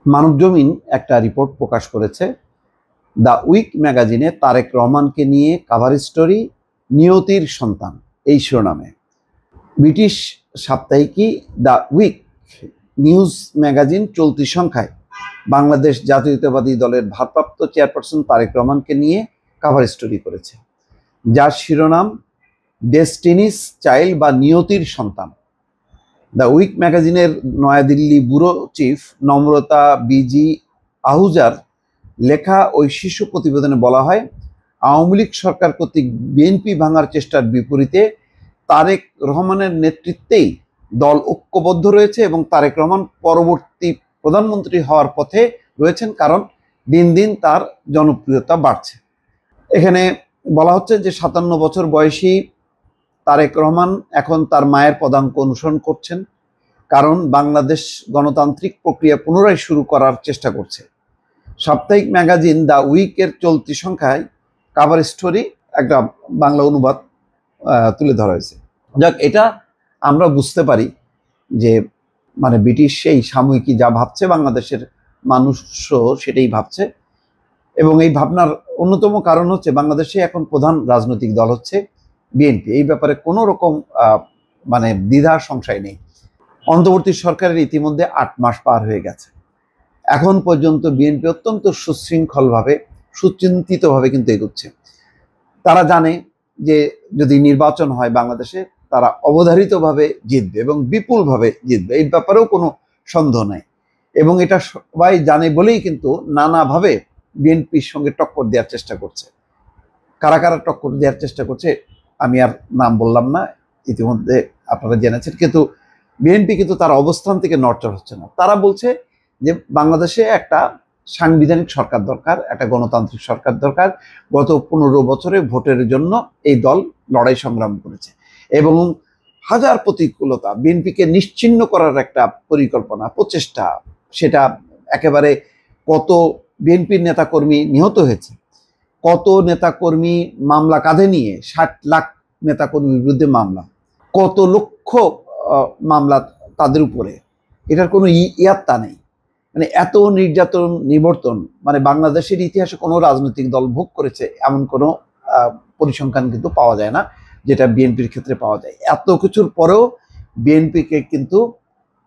মানবজমিন একটা রিপোর্ট প্রকাশ করেছে the week ম্যাগাজিনে Tarique রহমানকে নিয়ে কাভার স্টোরি নিয়তির সন্তান এই শিরোনামে। ব্রিটিশ সাপ্তাহিকী দ্য উইক নিউজ ম্যাগাজিন চলতি সংখ্যায় বাংলাদেশ জাতীয়তাবাদী দলের ভারপ্রাপ্ত চেয়ারপারসন তারেক রহমানকে নিয়ে কাভার স্টোরি করেছে, যার শিরোনাম ডেস্টিনিস চাইল্ড বা নিয়তির সন্তান। দ্য উইক ম্যাগাজিনের নয়াদিল্লি ব্যুরো চিফ নম্রতা বিজি আহুজার লেখা ওই শীর্ষ প্রতিবেদনে বলা হয়, আওয়ামী লীগ সরকার কর্তৃক বিএনপি ভাঙার চেষ্টার বিপরীতে তারেক রহমানের নেতৃত্বেই দল ঐক্যবদ্ধ রয়েছে এবং তারেক রহমান পরবর্তী প্রধানমন্ত্রী হওয়ার পথে রয়েছেন, কারণ দিন দিন তার জনপ্রিয়তা বাড়ছে। এখানে বলা হচ্ছে যে 57 বছর বয়সী তারেক রহমান এখন তার মায়ের পদাঙ্ক অনুসরণ করছেন, কারণ বাংলাদেশ গণতান্ত্রিক প্রক্রিয়া পুনরায় শুরু করার চেষ্টা করছে। সাপ্তাহিক ম্যাগাজিন দ্য উইকের চলতি সংখ্যায় কাভার স্টোরি একটা বাংলা অনুবাদ তুলে ধরা হয়েছে। যাক, এটা আমরা বুঝতে পারি যে মানে ব্রিটিশ সেই সাময়িকী যা ভাবছে বাংলাদেশের মানুষও সেটাই ভাবছে, এবং এই ভাবনার অন্যতম কারণ হচ্ছে বাংলাদেশে এখন প্রধান রাজনৈতিক দল হচ্ছে বিএনপি। এই ব্যাপারে কোনো রকম মানে দ্বিধা সংশয় নেই। অন্তর্বর্তী সরকারের ইতিমধ্যে 8 মাস পার হয়ে গেছে। এখন পর্যন্ত বিএনপি অত্যন্ত সুশৃঙ্খলভাবে সুচিন্তিতভাবে কিন্তু এগোচ্ছে। তারা জানে যে যদি নির্বাচন হয় বাংলাদেশে তারা অবধারিতভাবে জিতবে এবং বিপুলভাবে জিতবে, এই ব্যাপারেও কোনো সন্দেহ নেই। এবং এটা সবাই জানে বলেই কিন্তু নানাভাবে বিএনপির সঙ্গে টক্কর দেওয়ার চেষ্টা করছে। কারা কারা টক্কর দেওয়ার চেষ্টা করছে আমি আর নাম বললাম না, ইতিমধ্যে আপনারা জেনেছেন। কিন্তু বিএনপি কিন্তু তার অবস্থান থেকে নড়চড় হচ্ছে না। তারা বলছে যে বাংলাদেশে একটা সাংবিধানিক সরকার দরকার, একটা গণতান্ত্রিক সরকার দরকার। গত 15 বছরে ভোটের জন্য এই দল লড়াই সংগ্রাম করেছে এবং হাজার প্রতিকূলতা, বিএনপিকে নিশ্চিহ্ন করার একটা পরিকল্পনা প্রচেষ্টা, সেটা একেবারে কত বিএনপির নেতাকর্মী নিহত হয়েছে, কত নেতাকর্মী মামলা কাঁধে নিয়ে, 60 লাখ নেতাকর্মীর বিরুদ্ধে মামলা, কত লক্ষ মামলা তাদের উপরে, এটার কোনো ইয়াত্তা নেই। মানে এত নির্যাতন নিবর্তন মানে বাংলাদেশের ইতিহাসে কোনো রাজনৈতিক দল ভোগ করেছে এমন কোনো পরিসংখ্যান কিন্তু পাওয়া যায় না, যেটা বিএনপির ক্ষেত্রে পাওয়া যায়। এত কিছুর পরেও বিএনপিকে কিন্তু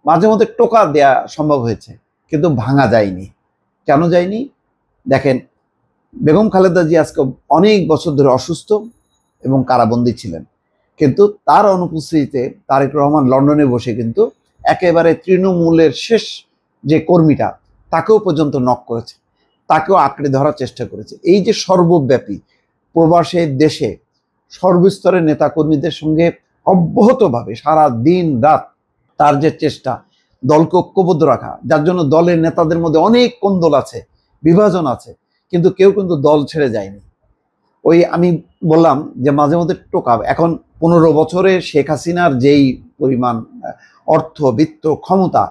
মাঝে মধ্যে টোকা দেয়া সম্ভব হয়েছে, কিন্তু ভাঙা যায়নি। কেন যায়নি? দেখেন, বেগম খালেদা জিয়া আজকে অনেক বছর ধরে অসুস্থ এবং কারাবন্দী ছিলেন, কিন্তু তার অনুপস্থিতিতে তারেক রহমান লন্ডনে বসে কিন্তু একেবারে তৃণমূলের শেষ যে কর্মীটা তাকেও পর্যন্ত নক করেছে, তাকেও আঁকড়ে ধরার চেষ্টা করেছে। এই যে সর্বব্যাপী প্রবাসে দেশে সর্বস্তরের নেতাকর্মীদের সঙ্গে অব্যাহতভাবে সারা দিন রাত তার যে চেষ্টা দলকে ঐক্যবদ্ধ রাখা, যার জন্য দলের নেতাদের মধ্যে অনেক কোন্দল আছে, বিভাজন আছে, কিন্তু কেউ কিন্তু দল ছেড়ে যায়নি। ওই আমি বললাম যে মাঝে মধ্যে টোকা। এখন 15 বছরে শেখ হাসিনার যেই পরিমাণ অর্থ বিত্ত ক্ষমতা,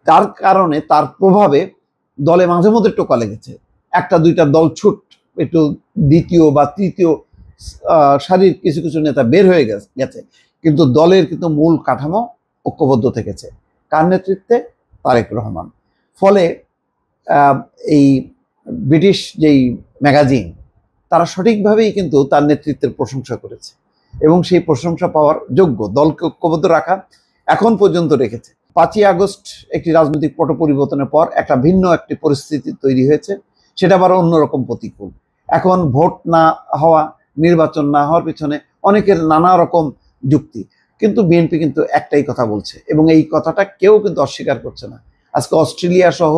তার কারণে তার প্রভাবে দলে মাঝে মধ্যে টোকা লেগেছে। একটা দুইটা দল ছুট একটু দ্বিতীয় বা তৃতীয় সারির কিছু কিছু নেতা বের হয়ে গেছে, কিন্তু দলের কিন্তু মূল কাঠামো ঐক্যবদ্ধ থেকেছে। কার নেতৃত্বে? তারেক রহমান। ফলে এই ব্রিটিশ যেই ম্যাগাজিন তারা সঠিকভাবেই কিন্তু তার নেতৃত্বের প্রশংসা করেছে এবং সেই প্রশংসা পাওয়ার যোগ্য। দলকে ঐক্যবদ্ধ রাখা এখন পর্যন্ত রেখেছে। 5ই আগস্ট একটি রাজনৈতিক পট পরিবর্তনের পর একটা ভিন্ন একটি পরিস্থিতি তৈরি হয়েছে, সেটা আবার অন্যরকম প্রতিকূল। এখন ভোট না হওয়া, নির্বাচন না হওয়ার পিছনে অনেকের নানা রকম যুক্তি, কিন্তু বিএনপি কিন্তু একটাই কথা বলছে এবং এই কথাটা কেউ কিন্তু অস্বীকার করছে না। আজকে অস্ট্রেলিয়া সহ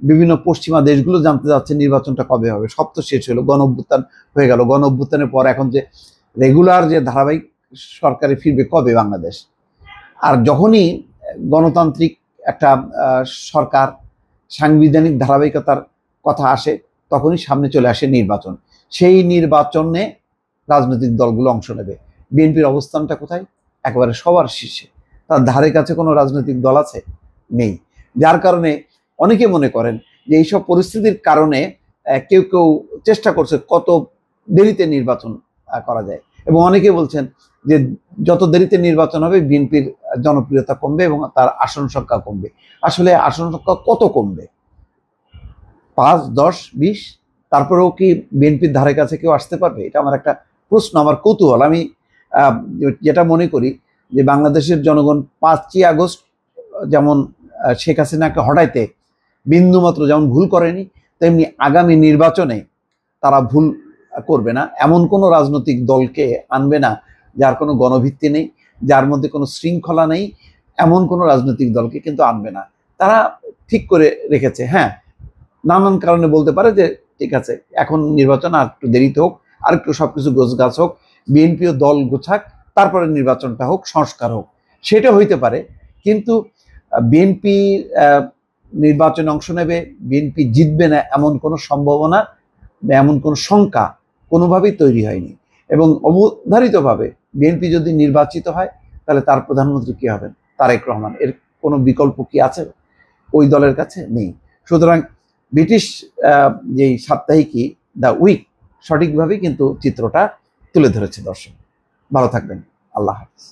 বিভিন্ন পশ্চিমা দেশগুলো জানতে যাচ্ছে নির্বাচনটা কবে হবে। সব তো শেষ হলো, গণ অভ্যুত্থান হয়ে গেল। গণ অভ্যুত্থানের পর এখন যে রেগুলার যে ধারাবাহিক সরকারে ফিরবে কবে বাংলাদেশ? আর যখনই গণতান্ত্রিক একটা সরকার, সাংবিধানিক ধারাবাহিকতার কথা আসে, তখনই সামনে চলে আসে নির্বাচন। সেই নির্বাচনে রাজনৈতিক দলগুলো অংশ নেবে। বিএনপির অবস্থানটা কোথায়? একেবারে সবার শীর্ষে। তার ধারে কাছে কোনো রাজনৈতিক দল আছে? নেই। যার কারণে অনেকে মনে করেন যে এইসব পরিস্থিতির কারণে কেউ কেউ চেষ্টা করছে কত দেরিতে নির্বাচন করা যায়। এবং অনেকে বলছেন যে যত দেরিতে নির্বাচন হবে বিএনপির জনপ্রিয়তা কমবে এবং তার আসন সংখ্যা কমবে। আসলে আসন সংখ্যা কত কমবে? 5, 10, 20? তারপরেও কি বিএনপির ধারে কাছে কেউ আসতে পারবে? এটা আমার একটা প্রশ্ন, আমার কৌতূহল। আমি যেটা মনে করি যে বাংলাদেশের জনগণ 5ই আগস্ট যেমন শেখ হাসিনাকে হটাইতে বিন্দুমাত্র যেমন ভুল করেনি, তেমনি আগামী নির্বাচনে তারা ভুল করবে না। এমন কোনো রাজনৈতিক দলকে আনবে না যার কোনো গণভিত্তি নেই, যার মধ্যে কোনো শৃঙ্খলা নেই, এমন কোনো রাজনৈতিক দলকে কিন্তু আনবে না। তারা ঠিক করে রেখেছে। হ্যাঁ, নানান কারণে বলতে পারে যে ঠিক আছে, এখন নির্বাচন আর একটু দেরিতে হোক, আর একটু সবকিছু গোছগাছ হোক, বিএনপিও দল গোছাক, তারপরে নির্বাচনটা হোক, সংস্কার হোক, সেটা হইতে পারে। কিন্তু বিএনপি নির্বাচনে অংশ নেবে, বিএনপি জিতবে না এমন কোনো সম্ভাবনা, এমন কোনো শঙ্কা কোনোভাবেই তৈরি হয়নি। এবং অবধারিতভাবে বিএনপি যদি নির্বাচিত হয় তাহলে তার প্রধানমন্ত্রী কি হবেন? তারেক রহমান। এর কোনো বিকল্প কি আছে ওই দলের কাছে? নেই। সুতরাং ব্রিটিশ যেই সাপ্তাহিকী দ্য উইক সঠিকভাবেই কিন্তু চিত্রটা তুলে ধরেছে। দর্শক ভালো থাকবেন। আল্লাহ হাফিজ।